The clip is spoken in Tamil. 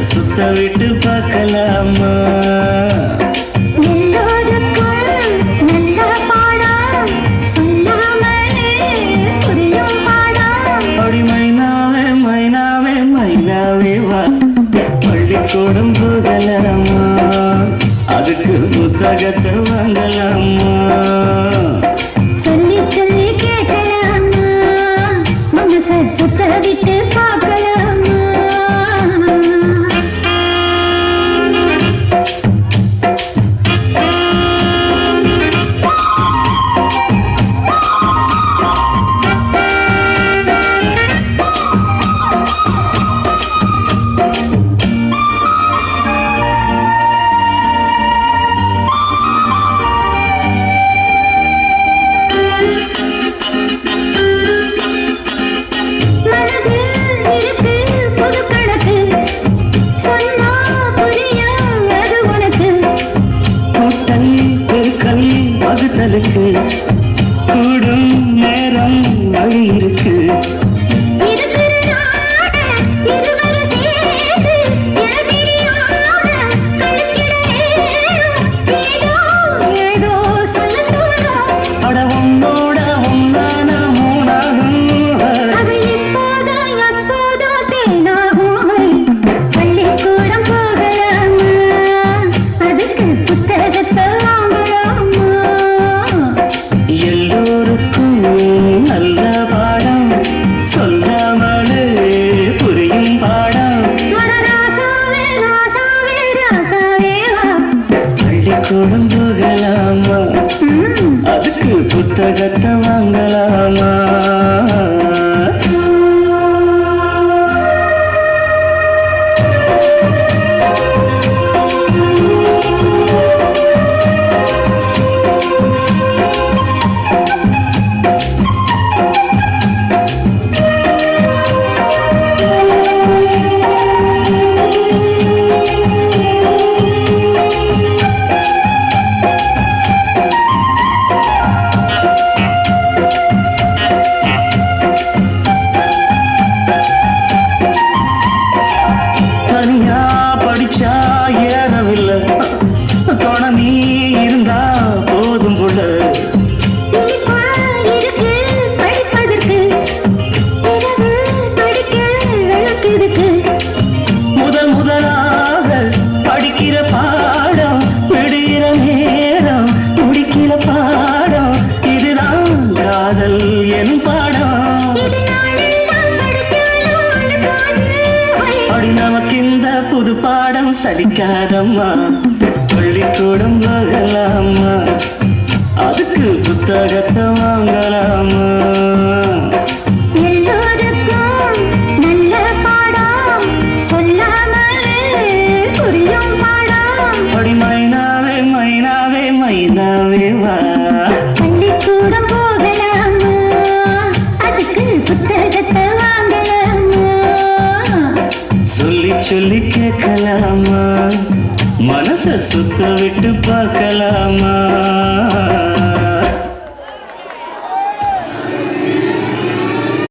சுத்த விட்டு பார்க்கலாமா? பள்ளிக்கூடம் போகலாமா? அதுக்கு புத்தகத்தை வாங்கலாமா? சொல்லி சொல்லி கேட்கலாமா? மனச சுத்த விட்டு பார்க்கலாமா? கூடும் நேரம் வழி இருக்கு. பள்ளிக்கூடம் போகலாமா? அதுக்கு புத்தகத்தை வாங்கலாமா? நமக்கிந்த புது பாடம் சலிக்காதம்மா? பள்ளிக்கூடம் போகலாமா? அதுக்கு புத்தகத்தை வாங்கலாமா? எல்லோருக்கும் நல்ல பாடம் சொல்லாமலே புரியும் பாடம். படி மைனாவே மைனாவே மைனாவே வா. பள்ளிக்கூடம் போகலாமா? அதுக்கு புத்தகத்தை வாங்கலாமா? சொல்லி சொல்லி கேட்கலாமா? மனச சுத்த விட்டு பார்க்கலாமா?